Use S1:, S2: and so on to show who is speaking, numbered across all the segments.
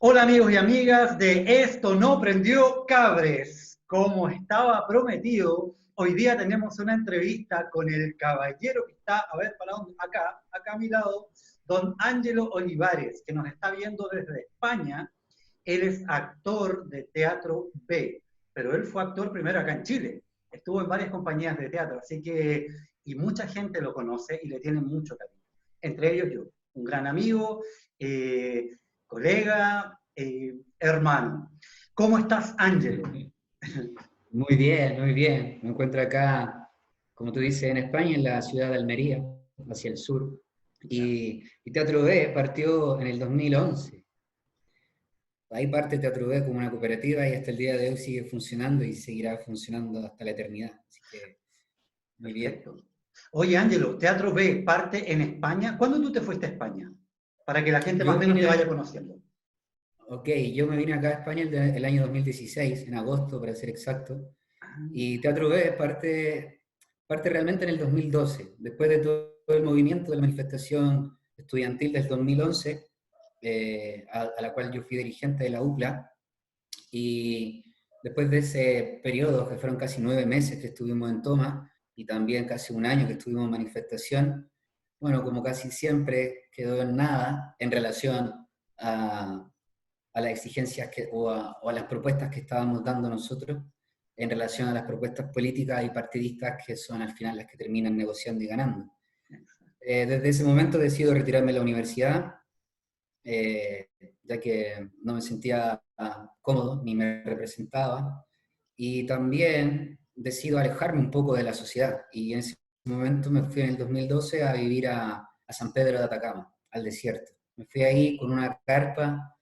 S1: Hola amigos y amigas de Esto no prendió cabres. Como estaba prometido, hoy día tenemos una entrevista con el caballero que está, a ver, para dónde, acá a mi lado, don Ángelo Olivares, que nos está viendo desde España. Él es actor de Teatro B, pero él fue actor primero acá en Chile. Estuvo en varias compañías de teatro, así que, y mucha gente lo conoce y le tiene mucho cariño. Entre ellos yo, un gran amigo, colega, hermano. ¿Cómo estás, Ángelo?
S2: Muy bien, muy bien. Me encuentro acá, como tú dices, en España, en la ciudad de Almería, hacia el sur. Y Teatro B partió en el 2011. Ahí parte Teatro B como una cooperativa y hasta el día de hoy sigue funcionando y seguirá funcionando hasta la eternidad. Así que, muy bien.
S1: Perfecto. Oye, Ángelo, Teatro B parte en España. ¿Cuándo tú te fuiste a España? Para que la gente
S2: Yo
S1: más o
S2: me
S1: menos te vaya
S2: vine,
S1: conociendo.
S2: ok, yo me vine acá a España el año 2016, en agosto para ser exacto. Y Teatro B parte realmente en el 2012, después de todo el movimiento de la manifestación estudiantil del 2011, a la cual yo fui dirigente de la UPLA, y después de ese periodo, que fueron casi 9 meses que estuvimos en toma, y también casi un año que estuvimos en manifestación, bueno, como casi siempre quedó en nada en relación a, a las exigencias o a las propuestas que estábamos dando nosotros en relación a las propuestas políticas y partidistas que son al final las que terminan negociando y ganando. Desde ese momento decido retirarme de la universidad, eh, ya que no me sentía cómodo ni me representaba, y también decido alejarme un poco de la sociedad, y en ese momento me fui en el 2012 a vivir a San Pedro de Atacama, al desierto. Me fui ahí con una carpa,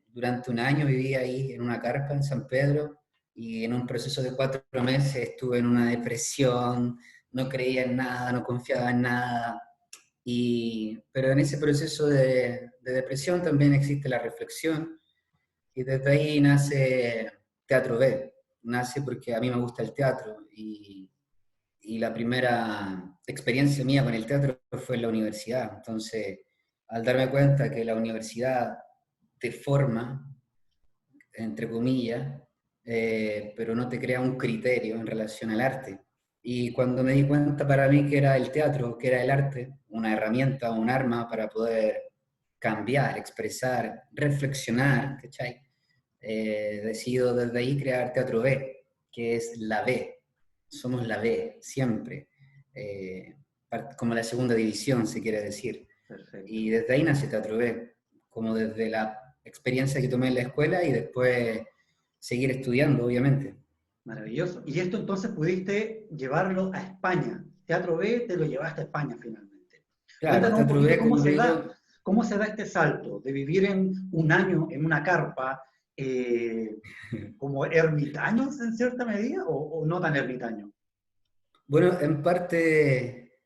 S2: durante un año viví ahí en una carpa en San Pedro, y en un proceso de 4 meses estuve en una depresión, no creía en nada, no confiaba en nada, pero en ese proceso de depresión también existe la reflexión, y desde ahí nace Teatro B. Nace porque a mí me gusta el teatro, y la primera experiencia mía con el teatro fue en la universidad. Entonces, al darme cuenta que la universidad te forma, entre comillas, pero no te crea un criterio en relación al arte. Y cuando me di cuenta para mí que era el teatro, que era el arte, una herramienta, un arma para poder cambiar, expresar, reflexionar, ¿cachai? Decido desde ahí crear Teatro B, que es la B. Somos la B, siempre. Eh, Como la segunda división, se quiere decir.
S1: Perfecto.
S2: Y desde ahí nace Teatro B, como desde la experiencia que tomé en la escuela y después seguir estudiando, obviamente.
S1: Maravilloso. Y esto entonces pudiste llevarlo a España. Teatro B te lo llevaste a España finalmente.
S2: Claro,
S1: Cuéntanos un
S2: Teatro
S1: poquito
S2: B, como digo,
S1: cómo se da este salto de vivir en un año en una carpa eh, como ermitaños en cierta medida o no tan ermitaños.
S2: bueno, en parte,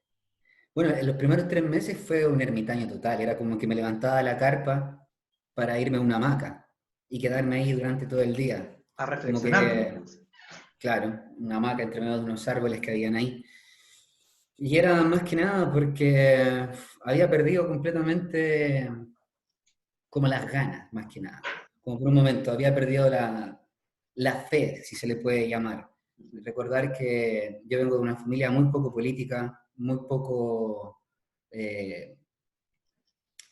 S2: bueno, en los primeros 3 meses fue un ermitaño total, era como que me levantaba de la carpa para irme a una hamaca y quedarme ahí durante todo el día.
S1: A
S2: Como
S1: reflexionar por lo
S2: que,
S1: menos.
S2: claro, una hamaca entre medio de unos árboles que habían ahí. Y era más que nada porque había perdido completamente como las ganas, más que nada. Como por un momento había perdido la fe, si se le puede llamar. Recordar que yo vengo de una familia muy poco política, muy poco eh,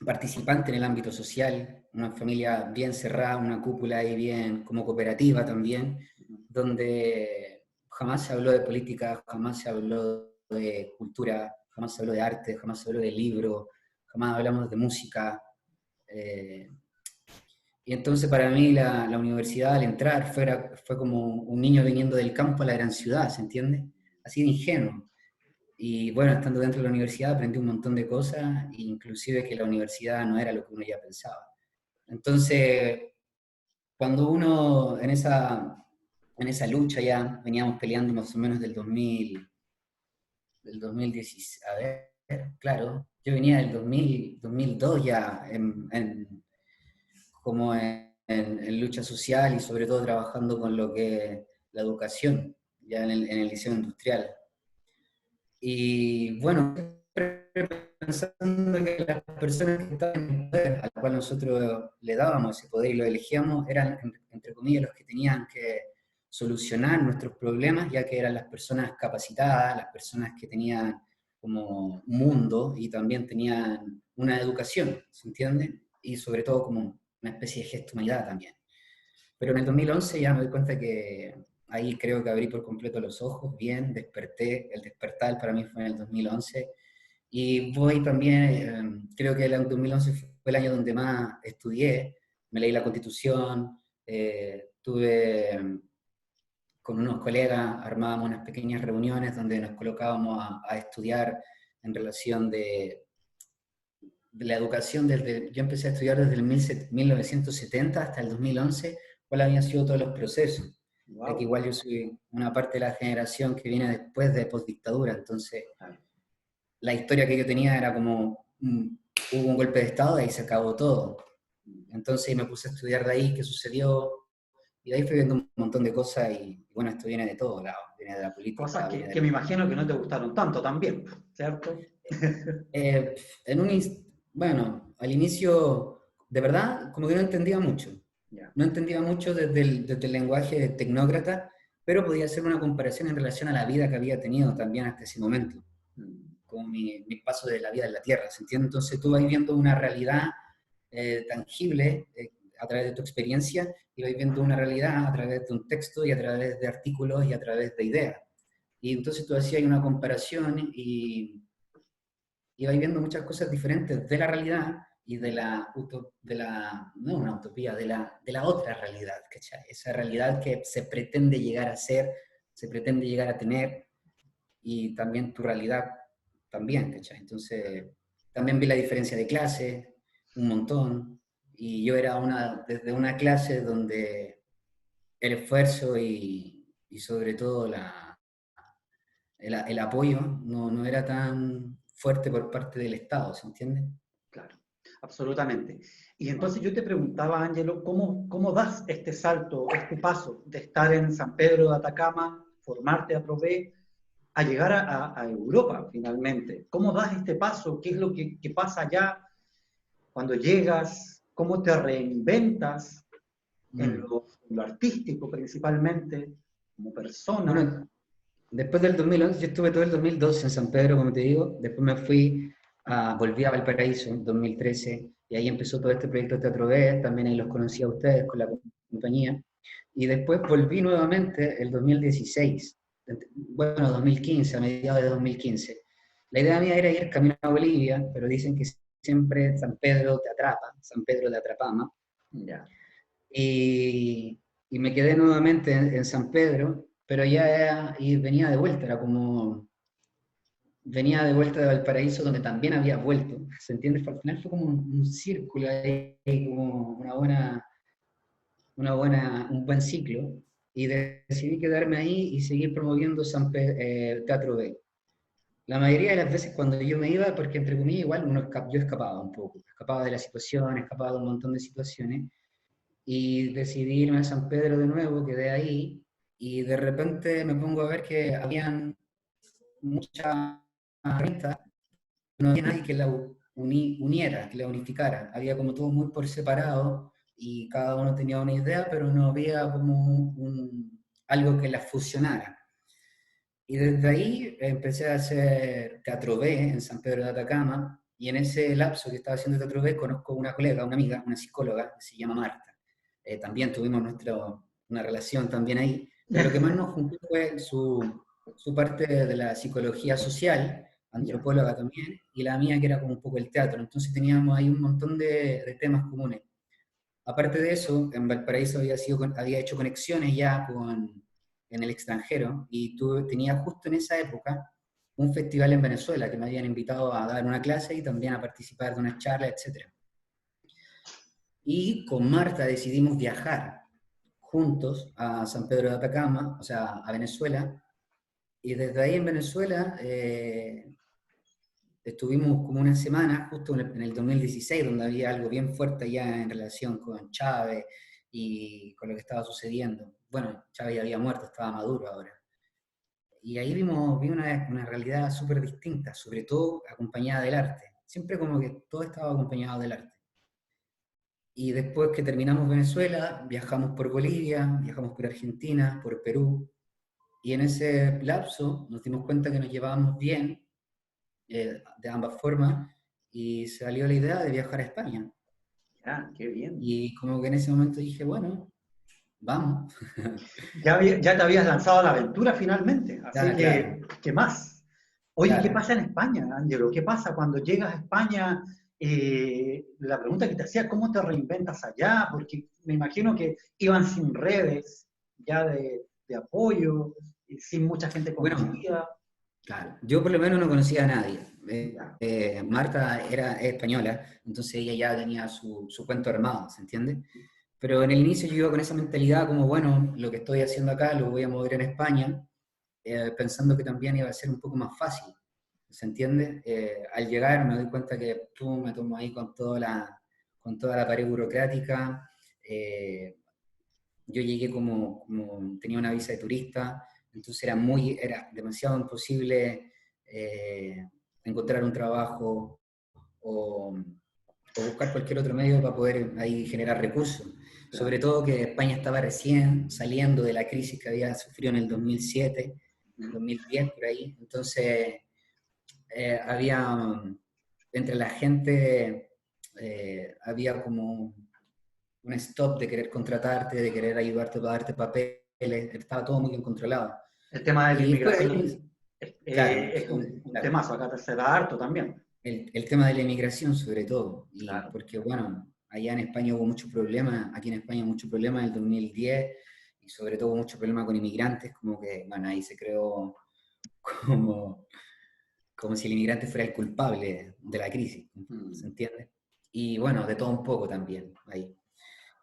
S2: participante en el ámbito social, una familia bien cerrada, una cúpula ahí bien como cooperativa también, donde jamás se habló de política, jamás se habló de cultura, jamás se habló de arte, jamás se habló de libro, jamás hablamos de música. eh, y entonces para mí la universidad al entrar fue como un niño viniendo del campo a la gran ciudad, ¿se entiende? Así de ingenuo. Y bueno, estando dentro de la universidad aprendí un montón de cosas, inclusive que la universidad no era lo que uno ya pensaba. Entonces, cuando uno en esa lucha ya veníamos peleando más o menos del 2010, a ver, claro, yo venía del 2002 ya como en lucha social y sobre todo trabajando con lo que es la educación, ya en el liceo industrial. Y bueno, pensando que las personas que estaban en el poder, a las cuales nosotros le dábamos ese poder y lo elegíamos, eran, entre comillas, los que tenían que solucionar nuestros problemas, ya que eran las personas capacitadas, las personas que tenían como mundo y también tenían una educación, ¿se entiende? Y sobre todo como una especie de gesto de humanidad también. Pero en el 2011 ya me doy cuenta que ahí creo que abrí por completo los ojos, bien, desperté, el despertar para mí fue en el 2011, y voy también, creo que el 2011 fue el año donde más estudié, me leí la Constitución, tuve con unos colegas, armábamos unas pequeñas reuniones donde nos colocábamos a estudiar en relación de la educación. Yo empecé a estudiar desde el 1970 hasta el 2011, cuáles habían sido todos los procesos.
S1: Wow.
S2: Ya que igual yo soy una parte de la generación que viene después de postdictadura, entonces la historia que yo tenía era como, hubo un golpe de Estado y ahí se acabó todo. Entonces me puse a estudiar de ahí qué sucedió, y de ahí fui viendo un montón de cosas, y bueno, esto viene de todos lados, viene de la
S1: Cosas
S2: política, viene
S1: que me imagino que no te gustaron tanto también, ¿cierto?
S2: Eh, en un, bueno, al inicio, de verdad, como que no entendía mucho.
S1: Ya.
S2: No entendía mucho desde el lenguaje tecnócrata, pero podía hacer una comparación en relación a la vida que había tenido también hasta ese momento, con mi paso de la vida en la Tierra, ¿se entiende? Entonces tú vas viendo una realidad tangible a través de tu experiencia, y vas viendo una realidad a través de un texto y a través de artículos y a través de ideas. Y entonces tú hacías una comparación y vais viendo muchas cosas diferentes de la realidad y no una utopía, de la otra realidad, ¿cachai? Esa realidad que se pretende llegar a ser, se pretende llegar a tener, y también tu realidad también, ¿cachai? Entonces, también vi la diferencia de clase, un montón, y yo era desde una clase donde el esfuerzo y sobre todo el apoyo no era tan fuerte por parte del Estado, ¿se entiende?
S1: Claro, absolutamente. Y entonces yo te preguntaba, Ángelo, ¿cómo das este salto, este paso de estar en San Pedro de Atacama, formarte a Prové, a llegar a Europa finalmente? ¿Cómo das este paso? ¿Qué es lo que pasa allá cuando llegas? ¿Cómo te reinventas en lo artístico principalmente, como persona?
S2: Bueno, después del 2011, yo estuve todo el 2012 en San Pedro, como te digo, después volví a Valparaíso en 2013, y ahí empezó todo este proyecto de Teatro B, también ahí los conocí a ustedes con la compañía, y después volví nuevamente el 2016, bueno, 2015, a mediados de 2015. La idea mía era ir camino a Bolivia, pero dicen que siempre San Pedro te atrapa, San Pedro te atrapama,
S1: Ya.
S2: y me quedé nuevamente en San Pedro, pero y venía de vuelta, venía de vuelta de Valparaíso, donde también había vuelto, ¿se entiende? Al final fue como un círculo ahí, como un buen ciclo, y decidí quedarme ahí y seguir promoviendo Teatro B. La mayoría de las veces cuando yo me iba, porque entre comillas igual yo escapaba un poco, escapaba de la situación, escapaba de un montón de situaciones, y decidí irme a San Pedro de nuevo, quedé ahí, y de repente me pongo a ver que habían muchas revistas, no había nadie que la uniera, que la unificara, había como todo muy por separado, y cada uno tenía una idea, pero no había como algo que las fusionara. Y desde ahí empecé a hacer Teatro B en San Pedro de Atacama, y en ese lapso que estaba haciendo Teatro B conozco una colega, una amiga, una psicóloga, que se llama Marta. También tuvimos una relación también ahí, pero lo que más nos juntó fue su parte de la psicología social,
S1: Ya.
S2: antropóloga también, y la mía que era como un poco el teatro. Entonces teníamos ahí un montón de temas comunes. Aparte de eso, en Valparaíso había hecho conexiones ya en el extranjero, y tenía justo en esa época un festival en Venezuela que me habían invitado a dar una clase y también a participar de una charla, etc. Y con Marta decidimos viajar juntos a San Pedro de Atacama, o sea, a Venezuela, y desde ahí en Venezuela estuvimos como una semana, justo en el 2016, donde había algo bien fuerte ya en relación con Chávez y con lo que estaba sucediendo. Bueno, Chávez ya había muerto, estaba Maduro ahora. y ahí vi una realidad súper distinta, sobre todo acompañada del arte. Siempre como que todo estaba acompañado del arte. Y después que terminamos Venezuela, viajamos por Bolivia, viajamos por Argentina, por Perú, y en ese lapso nos dimos cuenta que nos llevábamos bien de ambas formas, y salió la idea de viajar a España.
S1: Ya, qué bien.
S2: Y como que en ese momento dije, bueno, vamos.
S1: Ya te habías lanzado a la aventura finalmente, así
S2: Ya, claro,
S1: que, ¿qué más? Oye, ¿qué
S2: claro.
S1: pasa en España, Ángelo? ¿Qué pasa cuando llegas a España? La pregunta que te hacía, ¿cómo te reinventas allá? Porque me imagino que iban sin redes ya de apoyo, sin mucha gente
S2: Bueno,
S1: conocida.
S2: claro, yo por lo menos no conocía a nadie.
S1: Ya,
S2: Marta es española, entonces ella ya tenía su cuento armado, ¿se entiende? Pero en el inicio yo iba con esa mentalidad como, bueno, lo que estoy haciendo acá lo voy a mover en España, pensando que también iba a ser un poco más fácil, ¿se entiende? Al llegar me doy cuenta que tú me tomo ahí con toda la pared burocrática. eh, yo llegué tenía una visa de turista, entonces era demasiado imposible encontrar un trabajo o, o buscar cualquier otro medio para poder ahí generar recursos. Sobre
S1: claro.
S2: todo que España estaba recién saliendo de la crisis que había sufrido en el 2007, 2010 por ahí. Entonces, había, entre la gente, había como un stop de querer contratarte, de querer ayudarte para darte papeles, estaba todo muy bien controlado.
S1: El tema de la
S2: Y después,
S1: inmigración
S2: claro,
S1: es un
S2: claro,
S1: temazo, acá se da harto también.
S2: el tema de la inmigración sobre todo, y
S1: Claro.
S2: porque bueno, allá en España hubo muchos problemas, aquí en España muchos problemas en el 2010, y sobre todo muchos problemas con inmigrantes, como que, bueno, ahí se creó como, como si el inmigrante fuera el culpable de la crisis, ¿se
S1: Mm.
S2: entiende? Y bueno, de todo un poco también ahí.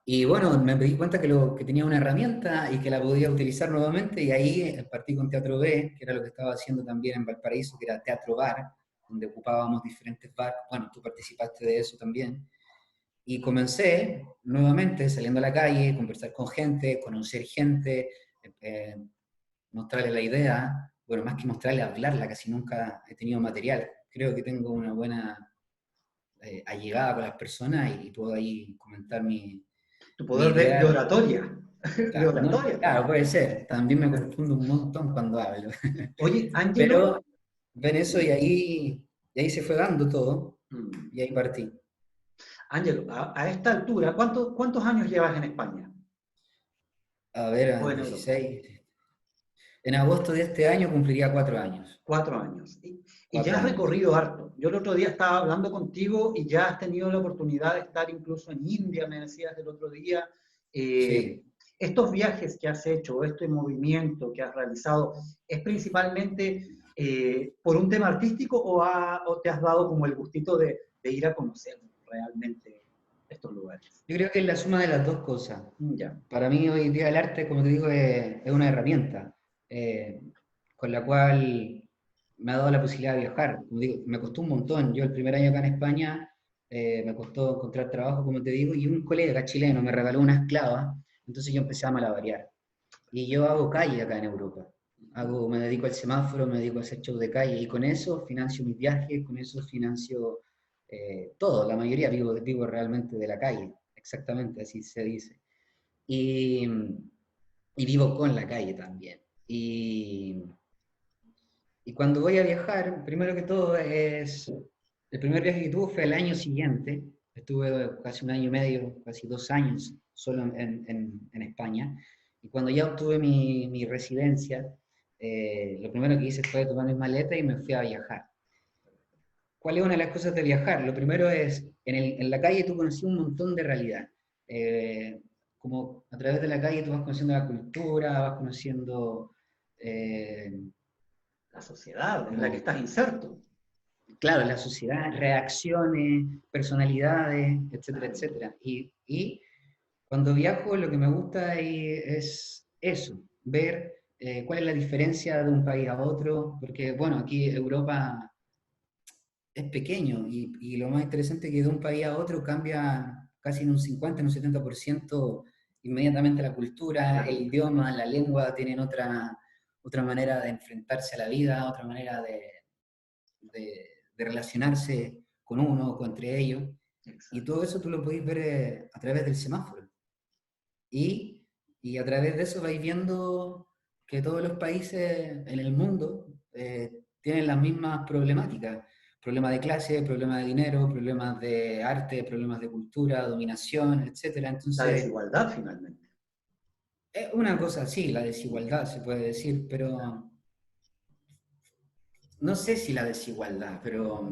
S2: Y bueno, me di cuenta que tenía una herramienta y que la podía utilizar nuevamente, y ahí partí con Teatro B, que era lo que estaba haciendo también en Valparaíso, que era Teatro Bar, donde ocupábamos diferentes bar. Bueno, tú participaste de eso también. Y comencé nuevamente saliendo a la calle, conversar con gente, conocer gente, eh, mostrarle la idea. Bueno, más que mostrarle, hablarla, casi nunca he tenido material. Creo que tengo una buena allegada con las personas y puedo ahí comentar
S1: Tu
S2: mi
S1: poder de
S2: idea.
S1: oratoria, de
S2: Claro,
S1: oratoria
S2: claro,
S1: también.
S2: puede ser. También me confundo un montón cuando hablo.
S1: Oye, Ángelo,
S2: Pero ven eso y ahí se fue dando todo
S1: mm,
S2: y ahí partí.
S1: Ángelo, a esta altura, ¿cuántos años llevas en España
S2: A ver, a
S1: o en Europa?
S2: 16. En agosto de este año cumpliría 4 años.
S1: 4 años. Y ya
S2: Cuatro
S1: has
S2: años.
S1: recorrido harto. Yo el otro día estaba hablando contigo y ya has tenido la oportunidad de estar incluso en India, me decías el otro día. Eh,
S2: Sí.
S1: estos viajes que has hecho, este movimiento que has realizado, ¿es principalmente por un tema artístico o te has dado como el gustito de ir a conocer realmente estos lugares?
S2: Yo creo que es la suma de las dos cosas.
S1: Ya.
S2: Para mí hoy día el arte, como te digo, es una herramienta eh, con la cual me ha dado la posibilidad de viajar. Como digo, me costó un montón. Yo el primer año acá en España me costó encontrar trabajo, como te digo, y un colega chileno me regaló una esclava, entonces yo empecé a malabarear. Y yo hago calle acá en Europa. Me dedico al semáforo, me dedico a hacer shows de calle y con eso financio mis viajes, con eso financio todo. La mayoría vivo realmente de la calle, exactamente así se dice. Y, y vivo con la calle también. Y cuando voy a viajar, primero que todo el primer viaje que tuve fue el año siguiente. Estuve casi un año y medio, casi 2 años solo en España. Y cuando ya obtuve mi residencia, lo primero que hice fue tomar mis maletas y me fui a viajar. ¿Cuál es una de las cosas de viajar? Lo primero es, en la calle tú conocí un montón de realidad. Eh, Como a través de la calle tú vas conociendo la cultura, vas conociendo eh,
S1: La sociedad en la que
S2: como
S1: estás inserto.
S2: claro, la sociedad, reacciones, personalidades, etcétera,
S1: Claro.
S2: etcétera. Y cuando viajo lo que me gusta es eso, ver cuál es la diferencia de un país a otro, porque bueno, aquí Europa es pequeño y lo más interesante es que de un país a otro cambia casi en un 50, en un 70% inmediatamente la cultura, el
S1: Claro.
S2: idioma, la lengua, tienen otra manera de enfrentarse a la vida, otra manera de relacionarse con uno, con entre ellos. Y
S1: Exacto.
S2: todo eso tú lo podéis ver a través del semáforo. Y, y a través de eso vais viendo que todos los países en el mundo tienen las mismas problemáticas. Problemas de clase, problemas de dinero, problemas de arte, problemas de cultura, dominación, etcétera.
S1: La
S2: Entonces,
S1: desigualdad finalmente.
S2: es una cosa así, la desigualdad se puede decir, pero no sé si la desigualdad, pero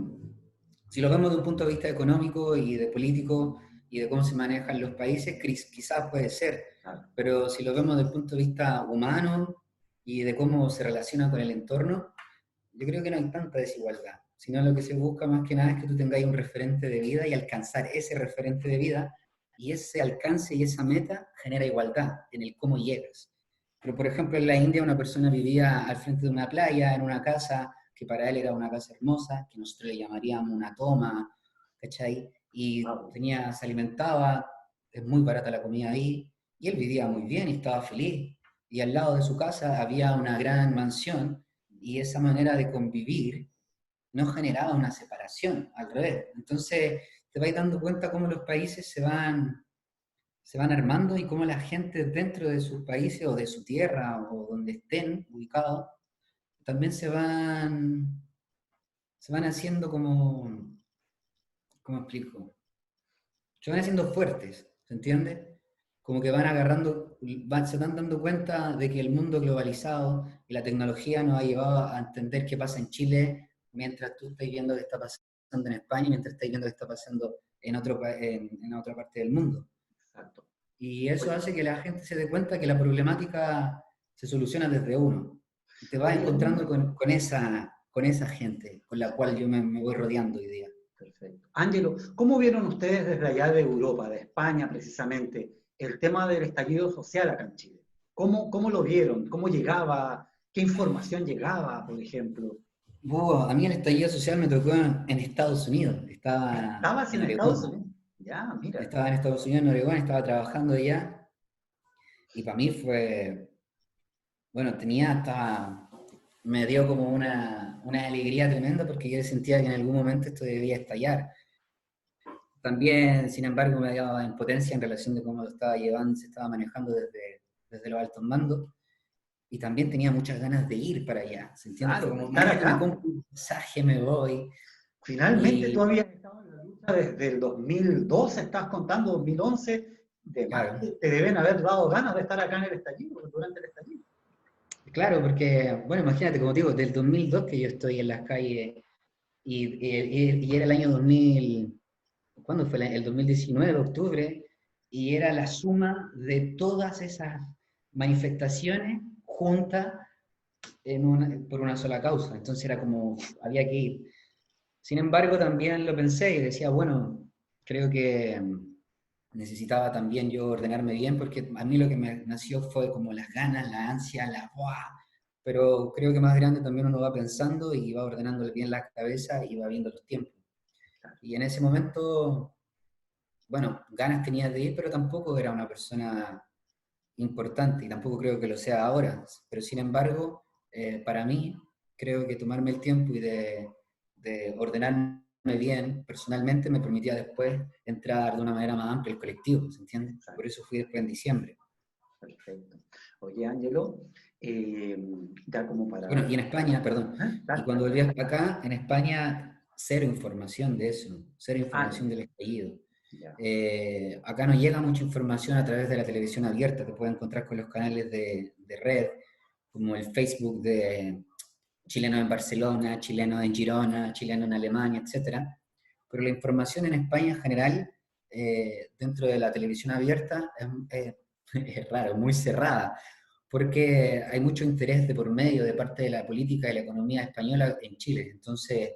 S2: si lo vemos de un punto de vista económico y de político y de cómo se manejan los países, quizás puede ser,
S1: Claro.
S2: pero si lo vemos desde el punto de vista humano y de cómo se relaciona con el entorno, yo creo que no hay tanta desigualdad, sino lo que se busca más que nada es que tú tengáis un referente de vida y alcanzar ese referente de vida, y ese alcance y esa meta genera igualdad en el cómo llegas. Pero, por ejemplo, en la India una persona vivía al frente de una playa, en una casa que para él era una casa hermosa, que nosotros le llamaríamos una toma, ¿cachai? Y
S1: Wow.
S2: tenía, se alimentaba, es muy barata la comida ahí, y él vivía muy bien y estaba feliz. Y al lado de su casa había una gran mansión, y esa manera de convivir no generaba una separación, al revés. Entonces te vais dando cuenta cómo los países se van armando y cómo la gente dentro de sus países o de su tierra o donde estén ubicados también se van haciendo como, ¿cómo explico? Se van haciendo fuertes, ¿se entiende? Como que van agarrando, se van dando cuenta de que el mundo globalizado y la tecnología nos ha llevado a entender qué pasa en Chile mientras tú estás viendo qué está pasando en España, mientras estás viendo qué está pasando en otra parte del mundo.
S1: Exacto.
S2: Y eso
S1: Oye,
S2: hace que la gente se dé cuenta que la problemática se soluciona desde uno. Y te vas
S1: oye,
S2: encontrando con esa gente con la cual yo me voy rodeando hoy día.
S1: perfecto. Ángelo, ¿cómo vieron ustedes desde allá de Europa, de España precisamente, el tema del estallido social acá en Chile? ¿Cómo lo vieron? ¿Cómo llegaba? ¿Qué información llegaba, por ejemplo?
S2: A mí el estallido social me tocó en Estados Unidos. Estaba
S1: ¿Estabas
S2: en
S1: en Estados
S2: Oregón.
S1: Unidos? Ya, mira.
S2: Estaba en Estados Unidos, en Oregón, estaba trabajando allá. Y para mí bueno, me dio como una alegría tremenda porque yo sentía que en algún momento esto debía estallar. También, sin embargo, me daba impotencia en relación de cómo lo estaba llevando, se estaba manejando desde los altos mandos. Y también tenía muchas ganas de ir para allá, ¿se entiende? Fue
S1: Claro, de
S2: como,
S1: estar
S2: imagínate, me
S1: acá.
S2: compro un pasaje, me voy.
S1: Finalmente tú
S2: Y
S1: habías estado en la lucha desde el 2012, estás contando 2011, de más
S2: claro,
S1: te deben haber dado ganas de estar acá en el estallido, durante el estallido.
S2: claro, porque, bueno, imagínate, como digo, del 2002 que yo estoy en las calles y era el año 2000, ¿cuándo fue? El 2019, octubre, y era la suma de todas esas manifestaciones juntas por una sola causa. Entonces era como, había que ir. Sin embargo, también lo pensé y decía, bueno, creo que necesitaba también yo ordenarme bien, porque a mí lo que me nació fue como las ganas, la ansia, la ¡buah! Pero creo que más grande también uno va pensando y va ordenándole bien la cabeza y va viendo los tiempos. Y en ese momento, bueno, ganas tenía de ir, pero tampoco era una persona importante y tampoco creo que lo sea ahora. Pero sin embargo, para mí, creo que tomarme el tiempo y de ordenarme bien personalmente me permitía después entrar de una manera más amplia al colectivo, ¿se entiende? Por eso fui después en diciembre.
S1: Perfecto. Oye, Ángelo, eh, ya como
S2: Bueno,
S1: para...
S2: y en España, perdón, y
S1: Dale,
S2: cuando
S1: dale,
S2: volví
S1: dale.
S2: acá, en España, cero información de eso, cero
S1: Ah,
S2: información del estallido.
S1: ya.
S2: Acá no llega mucha información a través de la televisión abierta, te puedes encontrar con los canales de red, como el Facebook de chilenos en Barcelona, chilenos en Girona, chilenos en Alemania, etcétera. Pero la información en España en general, dentro de la televisión abierta, es raro, muy cerrada, porque hay mucho interés de por medio de parte de la política y la economía española en Chile. Entonces,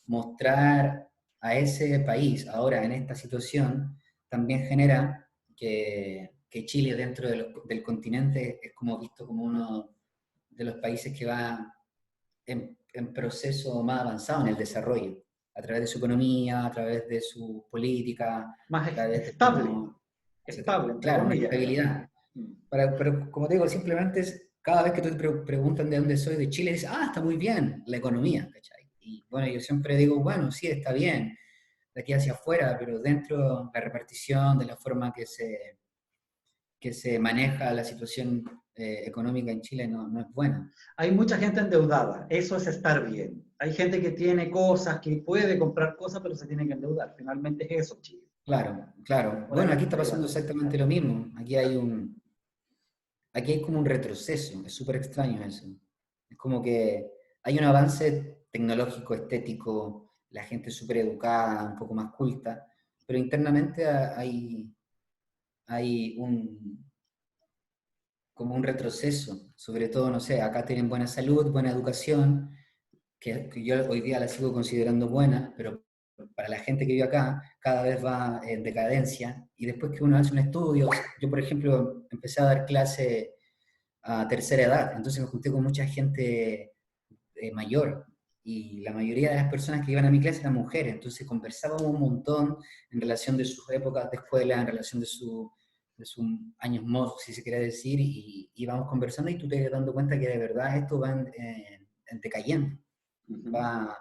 S2: mostrar a ese país ahora en esta situación también genera que Chile dentro del continente es como visto como uno de los países que va en proceso más avanzado en el desarrollo, a través de su economía, a través de su política,
S1: Más
S2: a través de
S1: estable,
S2: cómo, etcétera.
S1: estable, entre
S2: Claro, una
S1: comillas.
S2: estabilidad.
S1: Mm.
S2: Pero como te digo, simplemente cada vez que te preguntan de dónde soy, de Chile, dices, ah, está muy bien la economía, ¿cachai? Y bueno, yo siempre digo, bueno, sí, está bien, de aquí hacia afuera, pero dentro la repartición, de la forma que se maneja la situación económica en Chile no es buena.
S1: Hay mucha gente endeudada, eso es estar bien. Hay gente que tiene cosas, que puede comprar cosas, pero se tiene que endeudar. Finalmente es eso, Chile.
S2: Claro, claro.
S1: Por
S2: Bueno,
S1: ahí
S2: aquí está
S1: está
S2: pasando
S1: llevando.
S2: exactamente lo mismo. Aquí hay como un retroceso, es súper extraño eso. Es como que hay un avance tecnológico, estético, la gente es súper educada, un poco más culta, pero internamente hay como un retroceso. Sobre todo, no sé, acá tienen buena salud, buena educación, que yo hoy día la sigo considerando buena, pero para la gente que vive acá cada vez va en decadencia. Y después que uno hace un estudio, yo por ejemplo empecé a dar clase a tercera edad, entonces me junté con mucha gente mayor, y la mayoría de las personas que iban a mi clase eran mujeres, entonces conversábamos un montón en relación de sus épocas de escuela, en relación de sus años mozos, si se quiere decir, y íbamos conversando y tú te vas dando cuenta que de verdad esto va en decayendo, va,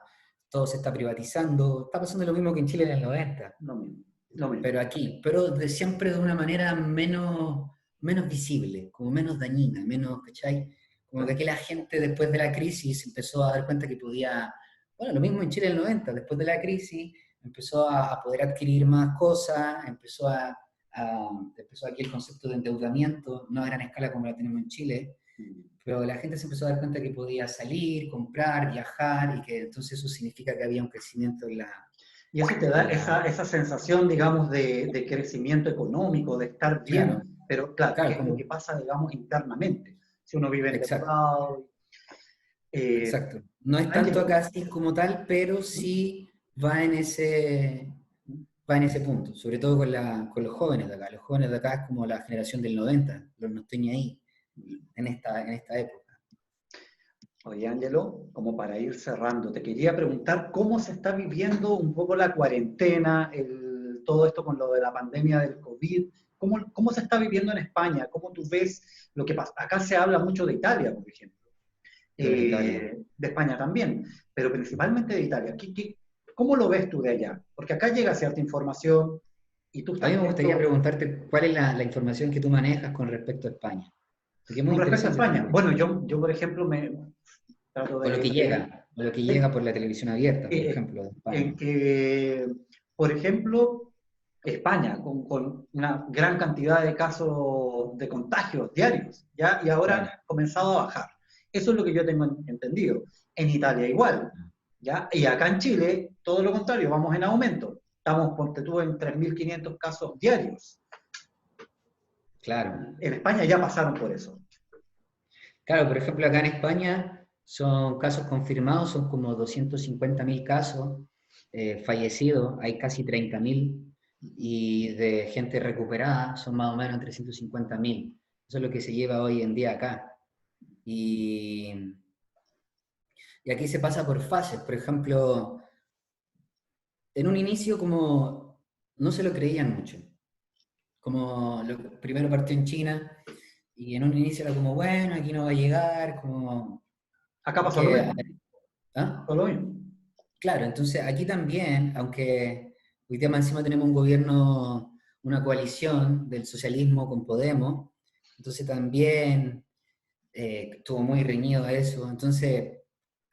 S2: todo se está privatizando, está pasando lo mismo que en Chile en el 90,
S1: Lo mismo, lo mismo.
S2: pero aquí, pero siempre de una manera menos visible, como menos dañina, menos, ¿cachai? Como que
S1: Claro.
S2: aquí la gente después de la crisis empezó a dar cuenta que podía, bueno, lo mismo en Chile en el 90, después de la crisis empezó a poder adquirir más cosas, empezó aquí el concepto de endeudamiento, no a gran escala como la tenemos en Chile, pero la gente se empezó a dar cuenta que podía salir, comprar, viajar, y que entonces eso significa que había un crecimiento
S1: Y eso te da
S2: en la
S1: esa sensación, digamos, de crecimiento económico, de estar
S2: claro,
S1: bien, pero claro, ¿qué
S2: claro,
S1: es lo
S2: como,
S1: que pasa, digamos, internamente? Si uno vive
S2: exacto.
S1: endeudado,
S2: Exacto. No es tanto
S1: Ángelo,
S2: acá así como tal, pero sí va va en ese punto, sobre todo con los jóvenes de acá. Los jóvenes de acá es como la generación del 90, los no estoy ni ahí, en esta época.
S1: oye, Ángelo, como para ir cerrando, te quería preguntar cómo se está viviendo un poco la cuarentena, todo esto con lo de la pandemia del COVID, cómo se está viviendo en España, cómo tú ves lo que pasa. Acá se habla mucho de Italia, por ejemplo,
S2: Yo de Italia.
S1: de España también, pero principalmente de Italia. ¿Cómo lo ves tú de allá? Porque acá llega cierta información y tú
S2: A
S1: estás
S2: mí me gustaría
S1: viendo
S2: preguntarte cuál es la información que tú manejas con respecto a España, porque es muy
S1: con respecto a
S2: interesante
S1: España.
S2: también.
S1: Bueno, yo por ejemplo, me trato
S2: O lo que
S1: de
S2: llega por la televisión abierta, por
S1: eh,
S2: ejemplo, de España.
S1: en que, por ejemplo, España, con una gran cantidad de casos de contagios diarios, ¿ya? Y ahora
S2: Claro.
S1: ha comenzado a bajar. Eso es lo que yo tengo entendido. En Italia igual, ¿ya? Y acá en Chile, todo lo contrario, vamos en aumento. Estamos, ponte tú, en 3.500 casos diarios.
S2: Claro.
S1: En España ya pasaron por eso.
S2: Claro, por ejemplo, acá en España son casos confirmados, son como 250.000 casos, fallecidos, hay casi 30.000, y de gente recuperada son más o menos 350.000. Eso es lo que se lleva hoy en día acá. Y, y aquí se pasa por fases. Por ejemplo, en un inicio como no se lo creían mucho. Como lo primero partió en China, y en un inicio era como, bueno, aquí no va a llegar, como...
S1: Acá pasó lo
S2: Porque
S1: mismo.
S2: ¿ah?
S1: Pasó lo mismo.
S2: Claro, entonces aquí también, aunque hoy día más encima tenemos un gobierno, una coalición del socialismo con Podemos, entonces también estuvo muy reñido eso. Entonces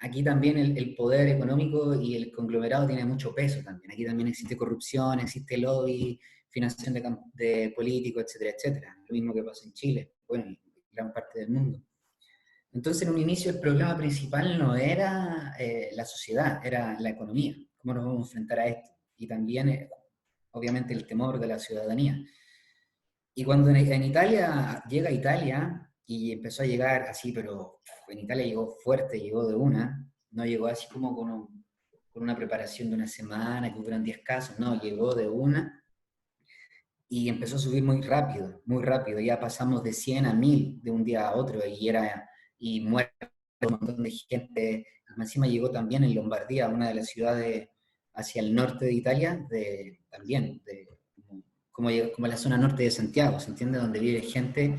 S2: aquí también el poder económico y el conglomerado tiene mucho peso también. Aquí también existe corrupción, existe lobby, financiación de políticos, etcétera, etcétera. Lo mismo que pasa en Chile, bueno, en gran parte del mundo. Entonces, en un inicio el problema principal no era la sociedad, era la economía. ¿Cómo nos vamos a enfrentar a esto? Y también, obviamente, el temor de la ciudadanía. Y cuando en Italia, llega a Italia, y empezó a llegar así, pero en Italia llegó fuerte, llegó de una, no llegó así como con una preparación de una semana, que hubieran 10 casos, no, llegó de una, y empezó a subir muy rápido, ya pasamos de 100 a 1000 de un día a otro, y muere un montón de gente. Encima llegó también en Lombardía, una de las ciudades hacia el norte de Italia, también, como la zona norte de Santiago, ¿se entiende? Donde vive gente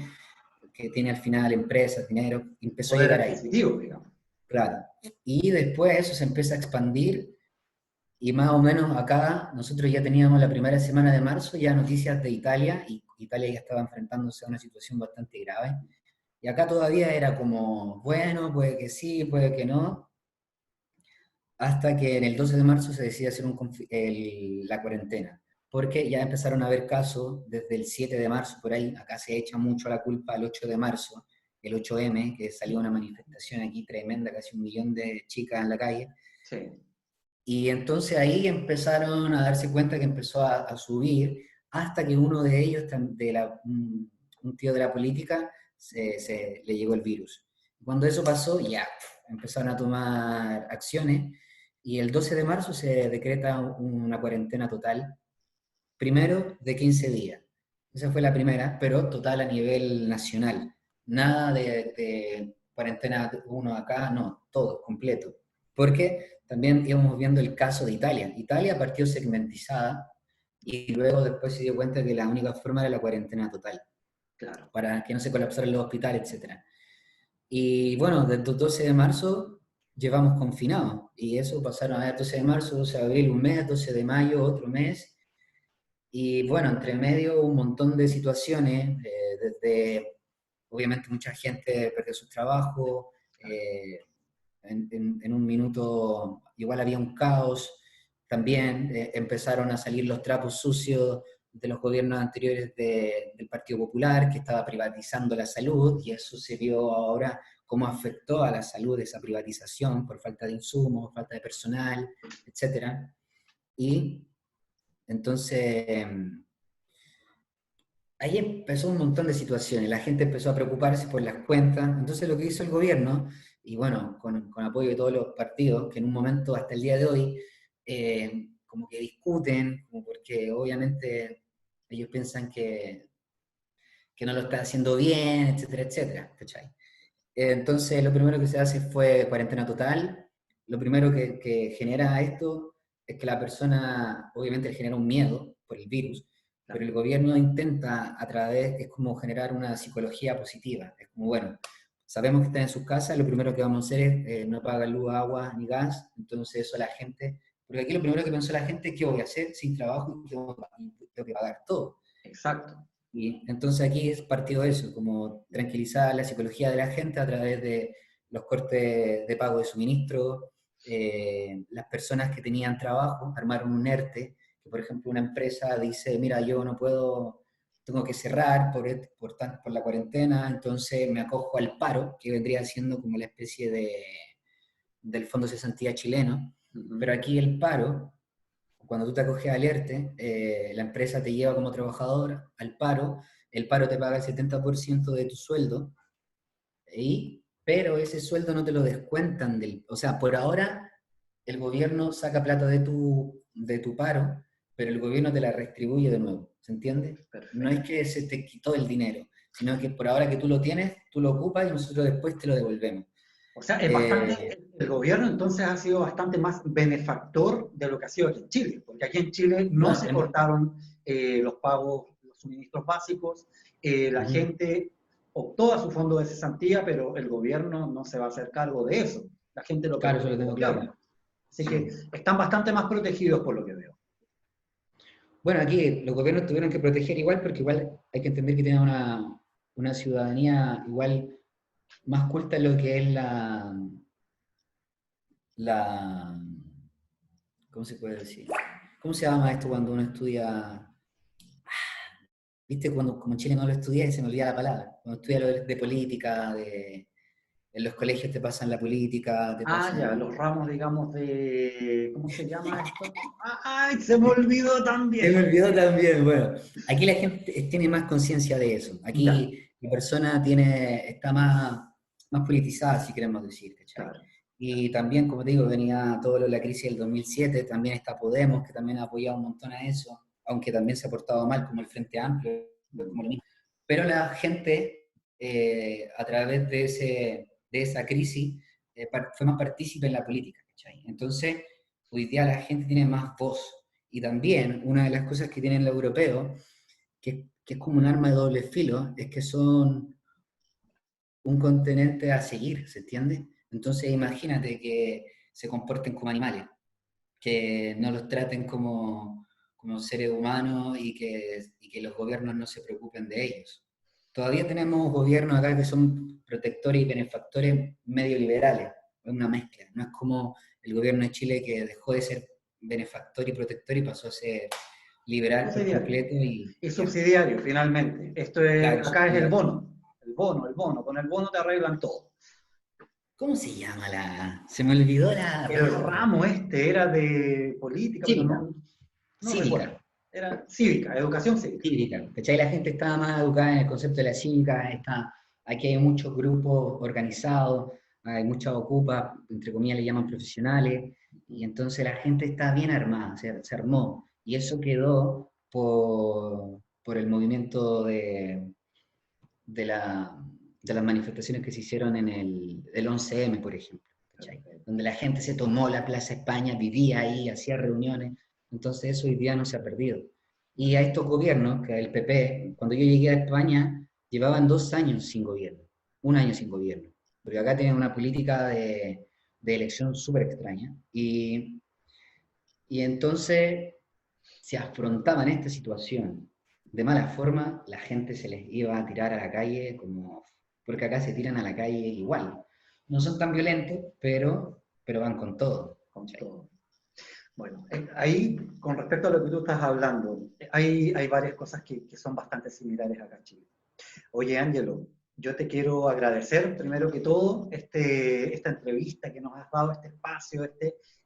S2: que tiene al final empresas, dinero, empezó a
S1: Poder
S2: llegar ahí.
S1: adquisitivo, digamos.
S2: Claro. Y después eso se empieza a expandir y más o menos acá nosotros ya teníamos la primera semana de marzo ya noticias de Italia y Italia ya estaba enfrentándose a una situación bastante grave. Y acá todavía era como, bueno, puede que sí, puede que no, hasta que en el 12 de marzo se decide hacer la cuarentena, porque ya empezaron a haber casos desde el 7 de marzo por ahí, acá se echa mucho la culpa al 8 de marzo, el 8M, que salió una manifestación aquí tremenda, casi 1 millón de chicas en la calle,
S1: Sí.
S2: y entonces ahí empezaron a darse cuenta que empezó a subir, hasta que uno de ellos, un tío de la política, le llegó el virus. Cuando eso pasó, ya empezaron a tomar acciones, y el 12 de marzo se decreta una cuarentena total, primero de 15 días. Esa fue la primera, pero total a nivel nacional. Nada de cuarentena uno acá, no, todo, completo. Porque también íbamos viendo el caso de Italia. Italia partió segmentizada y luego después se dio cuenta que la única forma era la cuarentena total,
S1: Claro.
S2: para que no se colapsaran los hospitales, etc. Y bueno, desde el 12 de marzo llevamos confinados. Y eso pasaron a ver 12 de marzo, 12 de abril, un mes, 12 de mayo, otro mes. Y bueno, entre medio un montón de situaciones, desde obviamente mucha gente perdió su trabajo, en un minuto igual había un caos, también empezaron a salir los trapos sucios de los gobiernos anteriores del Partido Popular, que estaba privatizando la salud, y eso se vio ahora cómo afectó a la salud esa privatización por falta de insumos, falta de personal, etc. Y entonces ahí empezó un montón de situaciones, la gente empezó a preocuparse por las cuentas, entonces lo que hizo el gobierno, y bueno, con apoyo de todos los partidos, que en un momento hasta el día de hoy, como que discuten, como porque obviamente ellos piensan que no lo está haciendo bien, etcétera, etcétera, ¿cachai? Entonces lo primero que se hace fue cuarentena total, lo primero que genera esto es que la persona, obviamente le genera un miedo por el virus, pero el gobierno intenta a través, es como generar una psicología positiva. Es como, bueno, sabemos que están en sus casas, lo primero que vamos a hacer es no pagar luz, agua ni gas, entonces eso la gente, porque aquí lo primero que pensó la gente es qué voy a hacer sin trabajo y tengo que pagar todo.
S1: Exacto.
S2: Y entonces aquí es partido de eso, como tranquilizar la psicología de la gente a través de los cortes de pago de suministro, las personas que tenían trabajo armaron un ERTE, que por ejemplo una empresa dice, mira, yo no puedo, tengo que cerrar por la cuarentena, entonces me acojo al paro, que vendría siendo como la especie del Fondo de Cesantía chileno, pero aquí el paro, cuando tú te acoges al ERTE, la empresa te lleva como trabajador al paro, el paro te paga el 70% de tu sueldo, pero ese sueldo no te lo descuentan o sea, por ahora el gobierno saca plata de tu paro, pero el gobierno te la redistribuye de nuevo, ¿se entiende?
S1: Perfecto.
S2: No es que se te quitó el dinero, sino que por ahora que tú lo tienes, tú lo ocupas y nosotros después te lo devolvemos.
S1: O sea, es bastante, el gobierno entonces ha sido bastante más benefactor de lo que ha sido aquí en Chile, porque aquí en Chile no
S2: Bueno,
S1: se cortaron los pagos, los suministros básicos, la gente optó a su fondo de cesantía, pero el gobierno no se va a hacer cargo de eso. La gente lo
S2: claro,
S1: pagó
S2: eso lo
S1: el
S2: tengo claro.
S1: gobierno. Así que están bastante más protegidos por lo que veo.
S2: Bueno, aquí los gobiernos tuvieron que proteger igual, porque igual hay que entender que tienen una ciudadanía igual más culta en lo que es la, ¿cómo se puede decir? ¿Cómo se llama esto cuando uno estudia? ¿Viste? Cuando como en Chile no lo estudié y se me olvida la palabra. Cuando estudia lo de política, en los colegios te pasan la política, te
S1: Ah, ya,
S2: pasan...
S1: los ramos, digamos, de... ¿Cómo se llama esto? ¡Ay, se me olvidó
S2: Se me
S1: también!
S2: olvidó también, bueno, aquí la gente tiene más conciencia de eso.
S1: Ya,
S2: Aquí la persona está más politizada, si queremos decir, ¿cachai?
S1: claro.
S2: Y también, como te digo, venía todo lo de la crisis del 2007, también está Podemos, que también ha apoyado un montón a eso, aunque también se ha portado mal, como el Frente Amplio, como lo mismo. Pero la gente, a través de esa crisis, fue más partícipe en la política, ¿cachai? Entonces, hoy día la gente tiene más voz. Y también, una de las cosas que tienen los europeos, que es como un arma de doble filo, es que son un continente a seguir, ¿se entiende? Entonces imagínate que se comporten como animales, que no los traten como seres humanos y que los gobiernos no se preocupen de ellos. Todavía tenemos gobiernos acá que son protectores y benefactores medio liberales, es una mezcla, no es como el gobierno de Chile que dejó de ser benefactor y protector y pasó a ser liberal por
S1: Subsidiario.
S2: completo
S1: Y
S2: ya,
S1: subsidiario, finalmente. Esto es,
S2: claro,
S1: acá es el
S2: subsidiario.
S1: bono. El bono, el bono. Con el bono te arreglan todo.
S2: ¿Cómo se llama la...? Se me olvidó la...
S1: El ramo este era de política, pero
S2: Cívica,
S1: no
S2: cívica.
S1: recuerdo. Era cívica, educación cívica.
S2: Cívica, ¿cachai? La gente está más educada en el concepto de la cívica, está, aquí hay muchos grupos organizados, hay muchas ocupas, entre comillas le llaman profesionales, y entonces la gente está bien armada, se armó, y eso quedó por el movimiento de, la, de las manifestaciones que se hicieron en el 11M, por ejemplo, ¿cachai? Donde la gente se tomó la Plaza España, vivía ahí, hacía reuniones, entonces eso hoy día no se ha perdido. Y a estos gobiernos, que el PP, cuando yo llegué a España, llevaban 2 años sin gobierno, un año sin gobierno, porque acá tienen una política de elección súper extraña, y entonces se afrontaban esta situación de mala forma, la gente se les iba a tirar a la calle, como, porque acá se tiran a la calle igual. No son tan violentos, pero van con todo.
S1: Con
S2: ¿Sí?
S1: todo. Bueno, ahí, con respecto a lo que tú estás hablando, hay varias cosas que son bastante similares acá en Chile. Oye, Ángelo, yo te quiero agradecer, primero que todo, esta entrevista que nos has dado, este espacio,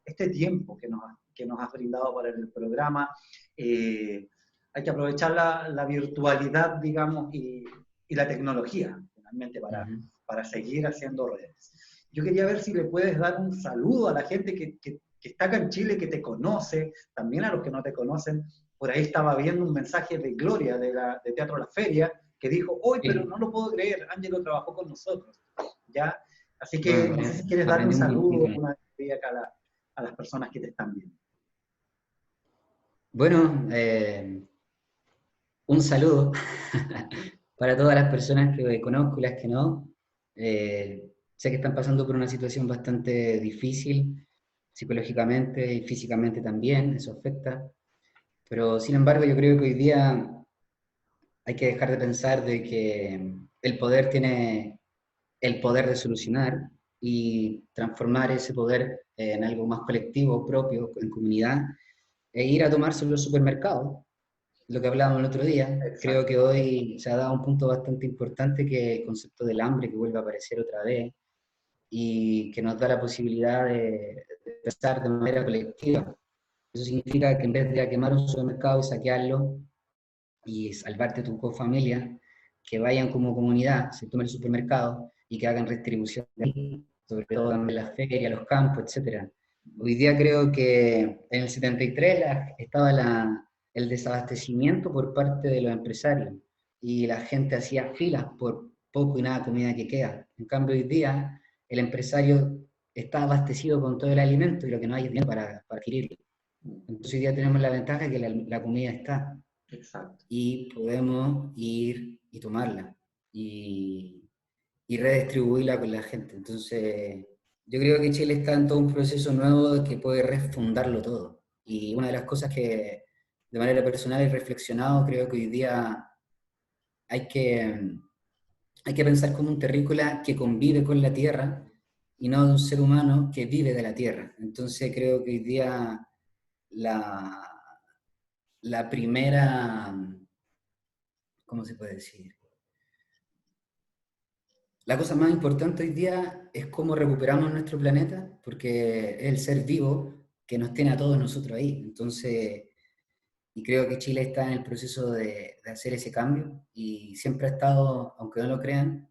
S1: este tiempo que nos has brindado para el programa. Hay que aprovechar la virtualidad, digamos, y la tecnología, finalmente,
S2: Uh -huh.
S1: para seguir haciendo redes. Yo quería ver si le puedes dar un saludo a la gente que está acá en Chile, que te conoce, también a los que no te conocen. Por ahí estaba viendo un mensaje de Gloria de Teatro La Feria, que dijo, hoy, pero
S2: Sí.
S1: no lo puedo creer, Ángelo trabajó con nosotros, ¿ya? Así que
S2: Bueno,
S1: no sé si quieres darle un
S2: aprendí un montón
S1: saludo,
S2: con él.
S1: una despedida acá a las personas que te están viendo.
S2: Bueno, un saludo para todas las personas que conozco y las que no. Sé que están pasando por una situación bastante difícil, psicológicamente y físicamente también, eso afecta. Pero sin embargo, yo creo que hoy día hay que dejar de pensar de que el poder tiene el poder de solucionar y transformar ese poder en algo más colectivo, propio, en comunidad, e ir a tomarse los supermercados, lo que hablábamos el otro día. Creo
S1: Exacto.
S2: que hoy se ha dado un punto bastante importante que el concepto del hambre que vuelve a aparecer otra vez y que nos da la posibilidad de pensar de manera colectiva. Eso significa que en vez de a quemar un supermercado y saquearlo, y salvarte tu familia, que vayan como comunidad, se tomen el supermercado y que hagan redistribución de ahí, sobre todo en las ferias, los campos, etcétera. Hoy día creo que en el 73 estaba el desabastecimiento por parte de los empresarios y la gente hacía filas por poco y nada comida que queda. En cambio, hoy día el empresario está abastecido con todo el alimento y lo que no hay es dinero para adquirirlo. Entonces hoy día tenemos la ventaja de que la comida está
S1: Exacto.
S2: y podemos ir y tomarla y, y redistribuirla con la gente. Entonces, yo creo que Chile está en todo un proceso nuevo que puede refundarlo todo. Y una de las cosas que de manera personal he reflexionado, creo que hoy día hay que, hay que pensar como un terrícola que convive con la tierra y no de un ser humano que vive de la tierra. Entonces creo que hoy día la, la primera, ¿cómo se puede decir? La cosa más importante hoy día es cómo recuperamos nuestro planeta, porque es el ser vivo que nos tiene a todos nosotros ahí. Entonces, y creo que Chile está en el proceso de hacer ese cambio y siempre ha estado, aunque no lo crean,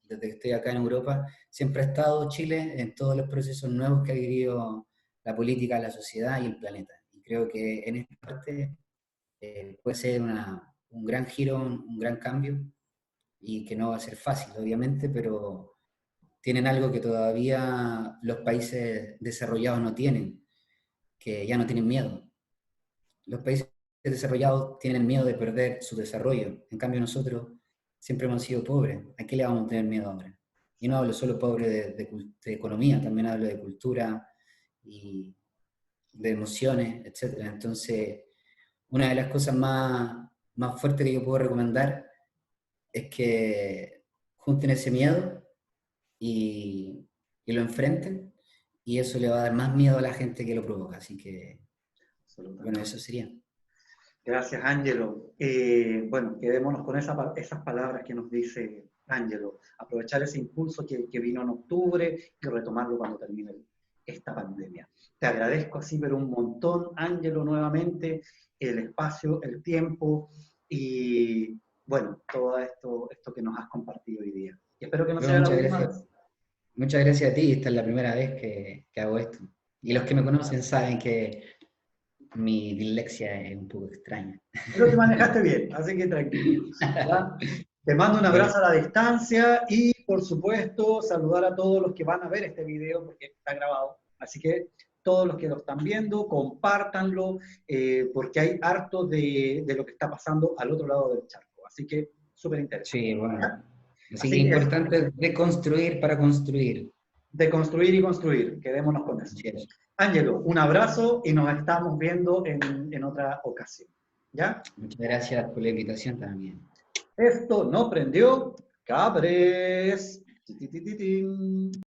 S2: desde que estoy acá en Europa, siempre ha estado Chile en todos los procesos nuevos que ha vivido la política, la sociedad y el planeta. Y creo que en esta parte puede ser un gran giro, un gran cambio y que no va a ser fácil, obviamente, pero tienen algo que todavía los países desarrollados no tienen, que ya no tienen miedo. Los países desarrollados tienen miedo de perder su desarrollo, en cambio nosotros siempre hemos sido pobres, ¿a qué le vamos a tener miedo ahora? y no hablo solo pobre de economía, también hablo de cultura y de emociones, etcétera. Entonces, una de las cosas más fuertes que yo puedo recomendar es que junten ese miedo y lo enfrenten, y eso le va a dar más miedo a la gente que lo provoca. Así que, bueno, eso sería.
S1: Gracias, Ángelo. Bueno, quedémonos con esas palabras que nos dice Ángelo. Aprovechar ese impulso que vino en octubre y retomarlo cuando termine esta pandemia. Te agradezco así, pero un montón, Ángelo, nuevamente, el espacio, el tiempo y, bueno, todo esto que nos has compartido hoy día. Y espero que no
S2: Bueno,
S1: sea la última vez.
S2: muchas gracias a ti. Esta es la primera vez que hago esto. Y los
S1: Ya.
S2: que me conocen saben que mi dislexia es un poco extraña.
S1: Pero te manejaste bien, así que tranquilo. ¿Ya? Te mando un
S2: Bueno,
S1: abrazo a la distancia y, por supuesto, saludar a todos los que van a ver este video porque está grabado. Así que todos los que lo están viendo, compártanlo, porque hay harto de lo que está pasando al otro lado del charco. Así que súper interesante.
S2: sí, bueno.
S1: ¿Ya?
S2: Así que
S1: Así
S2: es
S1: que eso,
S2: importante deconstruir para construir.
S1: de construir y construir, quedémonos con eso.
S2: Así es.
S1: Ángelo, un abrazo y nos estamos viendo en otra ocasión. ¿Ya?
S2: Muchas gracias por la invitación también.
S1: Esto no prendió cabres. Ti, ti, ti, ti, tin.